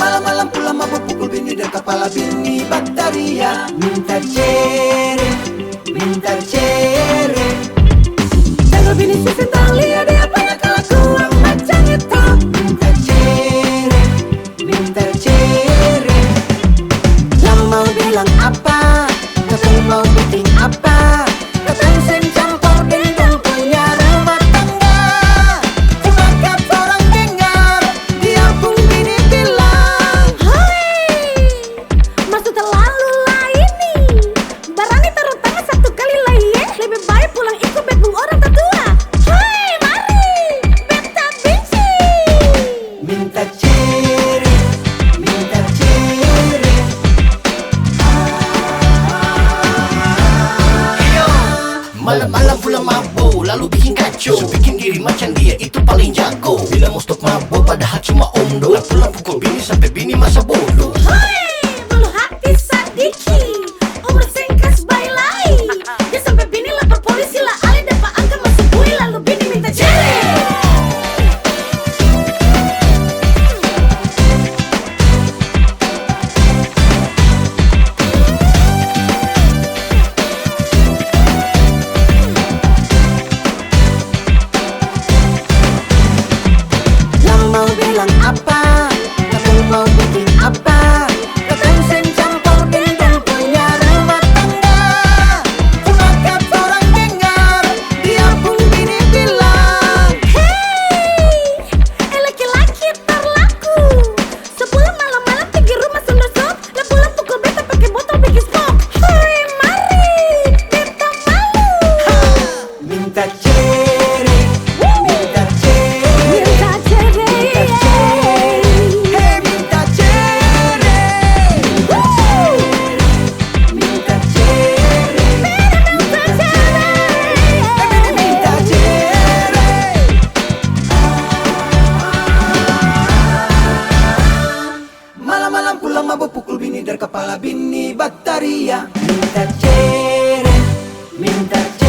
Malam-malam pulang mabuk pukul bini dan kepala bini bataria. Minta cere, minta cere. Jangan bini susun tali ada yang banyak kelakuan macam itu. Minta cere, minta cere. Yang mau bilang apa, katanya mau bikin apa. Katanya sencampur gendong punya rumah tangga. Cuma kata orang dengar, dia pun bini bilang, Hei, maksud terlalu lah ini. Barangnya taruh tangan satu kali lah ya. Lebih baik pulang ikut bedung orang tertua. Hei, mari, beta benci. minta cere, minta cere. Malam-malam pulang mabuk, lalu bikin kacau. So, bikin diri macam dia, itu paling jago. Bila mau stop mabuk, padahal cuma omdo. Pulang pukul bini sampai bini masa bodoh. Hei, bulu hati sadiki. Umur singkat bailai. Ya sampai bini lapor polisi lah. Ale dapat angka masuk bui lalu bini minta cere. Yang mau bilang apa, katanya mau bikin apa. Katanya sencampur gendong punya rumah tangga. Cuma kata orang dengar, dia pun bini bilang, Hei, laki-laki terlaku. Sebulan malam-malam pergi rumah sundar sop. Dan pulang pukul beta pakai botol bikin smoke. Hei, mari, beta malu. minta cere, minta cere. Minta cere. Hey, minta cere, Woo. minta cere, Minta cere. minta cere. Malam-malam pulang mabuk pukul bini dan kepala bini bataria. Minta cere, minta cere.